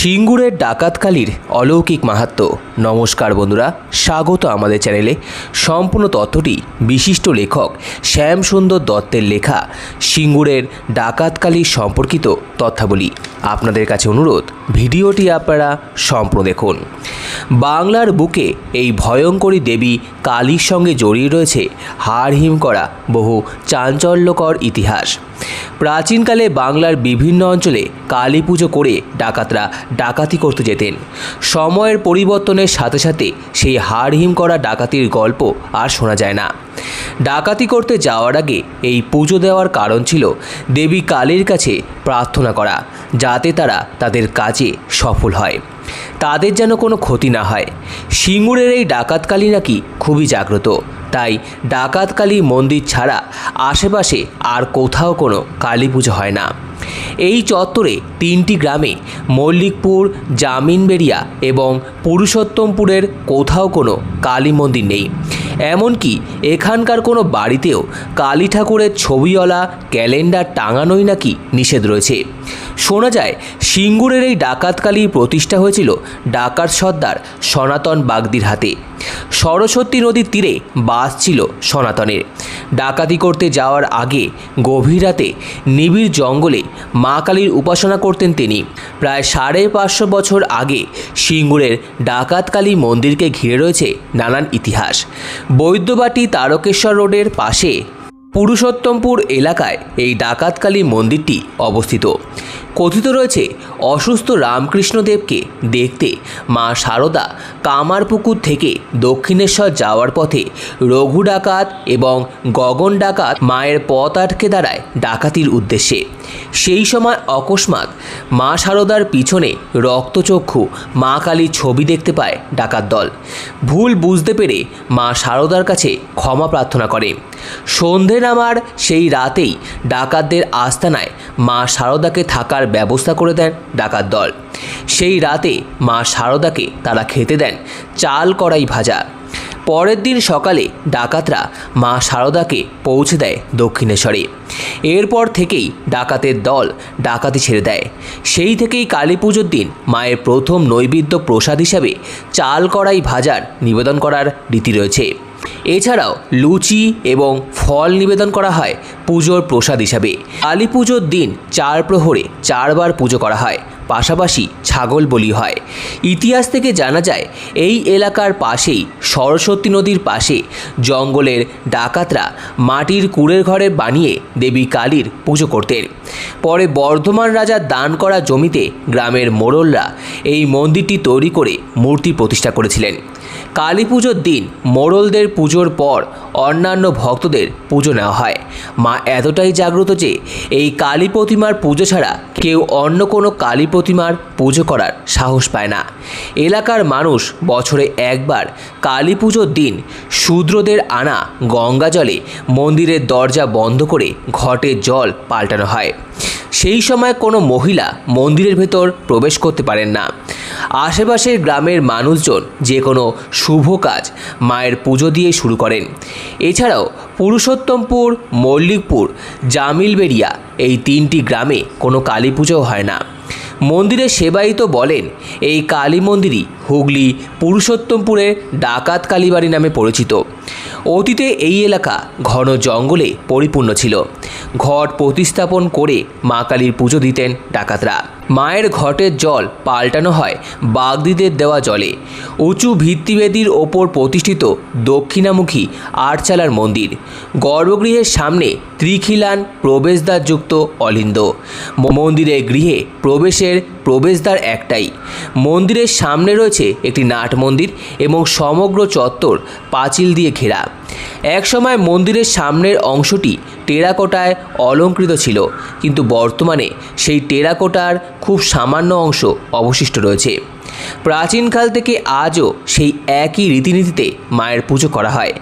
সিঙ্গুরের ডাকাতকালীর অলৌকিক মাহাত্ম্য। নমস্কার বন্ধুরা, স্বাগত আমাদের চ্যানেলে। সম্পূর্ণ তথ্যটি বিশিষ্ট লেখক শ্যামসুন্দর দত্তের লেখা সিঙ্গুরের ডাকাতকালীর সম্পর্কিত তথ্যাবলী। আপনাদের কাছে অনুরোধ, ভিডিওটি আপনারা সম্পূর্ণ দেখুন। বাংলার বুকে এই ভয়ঙ্করী দেবী কালীর সঙ্গে জড়িয়ে রয়েছে হাড়হিম করা বহু চাঞ্চল্যকর ইতিহাস। প্রাচীনকালে বাংলার বিভিন্ন অঞ্চলে কালী পুজো করে ডাকাতরা ডাকাতি করতে যেতেন। সময়ের পরিবর্তনের সাথে সাথে সেই হাড়হিম করা ডাকাতির গল্প আর শোনা যায় না। ডাকাতি করতে যাওয়ার আগে এই পুজো দেওয়ার কারণ ছিল দেবী কালীর কাছে প্রার্থনা করা, যাতে তারা তাদের কাজে সফল হয়, তাদের যেন কোনো ক্ষতি না হয়। সিঙ্গুরের এই ডাকাতকালী নাকি খুবই জাগ্রত, তাই ডাকাতকালী মন্দির ছাড়া আশেপাশে আর কোথাও কোনো কালী পুজো হয় না। এই চত্বরে তিনটি গ্রামে মল্লিকপুর, জামিনবেড়িয়া এবং পুরুষোত্তমপুরের কোথাও কোনো কালী মন্দির নেই। এমনকি এখানকার কোনো বাড়িতেও কালী ঠাকুরের ছবিওয়ালা ক্যালেন্ডার টাঙানোই নাকি নিষেধ রয়েছে। শোনা যায় সিঙ্গুরের এই ডাকাতকালী প্রতিষ্ঠা হয়েছিল ডাকাত সর্দার সনাতন বাগদির হাতে। সরস্বতী নদীর তীরে বাস ছিল সনাতনের। ডাকাতি করতে যাওয়ার আগে গভীর রাতে নিবিড় জঙ্গলে মা কালীর উপাসনা করতেন তিনি। প্রায় 550 বছর আগে সিঙ্গুরের ডাকাতকালী মন্দিরকে ঘিরে রয়েছে নানান ইতিহাস। বৈদ্যবাটি তারকেশ্বর রোডের পাশে পুরুষোত্তমপুর এলাকায় এই ডাকাতকালী মন্দিরটি অবস্থিত। কথিত রয়েছে অসুস্থ রামকৃষ্ণদেবকে দেখতে মা শারদা কামারপুকুর থেকে দক্ষিণেশ্বর যাওয়ার পথে রঘু ডাকাত এবং গগন ডাকাত মায়ের পথ আটকে দাঁড়ায় ডাকাতির উদ্দেশ্যে। সেই সময় অকস্মাৎ মা শারদার পিছনে রক্তচক্ষু মা কালীর ছবি দেখতে পায় ডাকাত দল। ভুল বুঝতে পেরে মা শারদার কাছে ক্ষমা প্রার্থনা করে। সন্ধে নামার সেই রাতেই ডাকাতদের আস্তানায় মা শারদাকে থাকার ব্যবস্থা করে দেন ডাকাত দল। সেই রাতে মা শারদাকে তারা খেতে দেন চাল কড়াই ভাজা। পরের দিন সকালে ডাকাতরা মা শারদাকে পৌঁছে দেয় দক্ষিণেশ্বরে। এরপর থেকেই ডাকাতের দল ডাকাতি ছেড়ে দেয়। সেই থেকেই কালী পুজোর দিন মায়ের প্রথম নৈবেদ্য প্রসাদ হিসাবে চাল কড়াই ভাজার নিবেদন করার রীতি রয়েছে। এছাড়াও লুচি এবং ফল নিবেদন করা হয় পুজোর প্রসাদ হিসাবে। কালী পুজোর দিন 4 প্রহরে 4 বার পুজো করা হয়, পাশাপাশি ছাগল বলি হয়। ইতিহাস থেকে জানা যায় এই এলাকার পাশেই সরস্বতী নদীর পাশে জঙ্গলের ডাকাতরা মাটির কুড়ের ঘরে বানিয়ে দেবী কালীর পুজো করতেন। পরে বর্ধমান রাজার দান করা জমিতে গ্রামের মোড়লরা এই মন্দিরটি তৈরি করে মূর্তি প্রতিষ্ঠা করেছিলেন। কালী পুজোর দিন মোড়লদের পুজোর পর অন্যান্য ভক্তদের পুজো নেওয়া হয়। মা এতটাই জাগ্রত যে এই কালী প্রতিমার পুজো ছাড়া কেউ অন্য কোনো কালী প্রতিমার পুজো করার সাহস পায় না। এলাকার মানুষ বছরে একবার কালী পুজোর দিন শূদ্রদের আনা গঙ্গা জলে মন্দিরের দরজা বন্ধ করে ঘটের জল পাল্টানো হয়। সেই সময় কোনো মহিলা মন্দিরের ভেতর প্রবেশ করতে পারেন না। আশেপাশের গ্রামের মানুষজন যে কোনো শুভ কাজ মায়ের পুজো দিয়ে শুরু করেন। এছাড়াও পুরুষোত্তমপুর, মল্লিকপুর, জামিলবেড়িয়া এই 3টি গ্রামে কোনো কালী পুজো হয় না। মন্দিরের সেবায়িত বলেন এই কালী মন্দিরই হুগলি পুরুষোত্তমপুরের ডাকাত কালীবাড়ি নামে পরিচিত। অতীতে এই এলাকা ঘন জঙ্গলে পরিপূর্ণ ছিল। ঘট প্রতিস্থাপন করে মা কালীর পুজো দিতেন ডাকাতরা। মায়ের ঘটের জল পাল্টানো হয় বাগদিদের দেওয়া জলে। উঁচু ভিত্তিবেদির ওপর প্রতিষ্ঠিত দক্ষিণামুখী আটচালার মন্দির। গর্ভগৃহের সামনে ত্রিখিলান প্রবেশদ্বারযুক্ত অলিন্দ। মন্দিরের গৃহে প্রবেশের প্রবেশদ্বার একটাই। মন্দিরের সামনে রয়েছে একটি নাট মন্দির এবং সমগ্র চত্বর পাঁচিল দিয়ে ঘেরা। একসময় মন্দিরের সামনের অংশটি টেরাকোটায় অলঙ্কৃত ছিল, কিন্তু বর্তমানে সেই টেরাকোটার খুব সামান্য অংশ অবশিষ্ট রয়েছে। প্রাচীনকাল থেকে আজও সেই একই রীতিনীতিতে মায়ের পুজো করা হয়।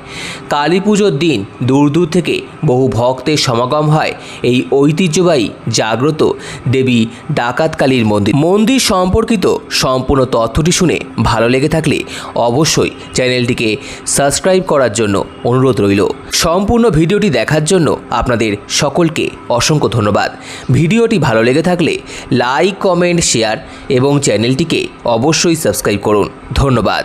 কালী পুজোর দিন দূর দূর থেকে বহু ভক্তের সমাগম হয় এই ঐতিহ্যবাহী জাগ্রত দেবী ডাকাতকালীর মন্দির সম্পর্কিত সম্পূর্ণ তথ্যটি শুনে ভালো লেগে থাকলে অবশ্যই চ্যানেলটিকে সাবস্ক্রাইব করার জন্য অনুরোধ রইল। সম্পূর্ণ ভিডিওটি দেখার জন্য আপনাদের সকলকে অসংখ্য ধন্যবাদ। ভিডিওটি ভালো লেগে থাকলে লাইক, কমেন্ট, শেয়ার এবং চ্যানেলটিকে অবশ্যই সাবস্ক্রাইব করুন। ধন্যবাদ।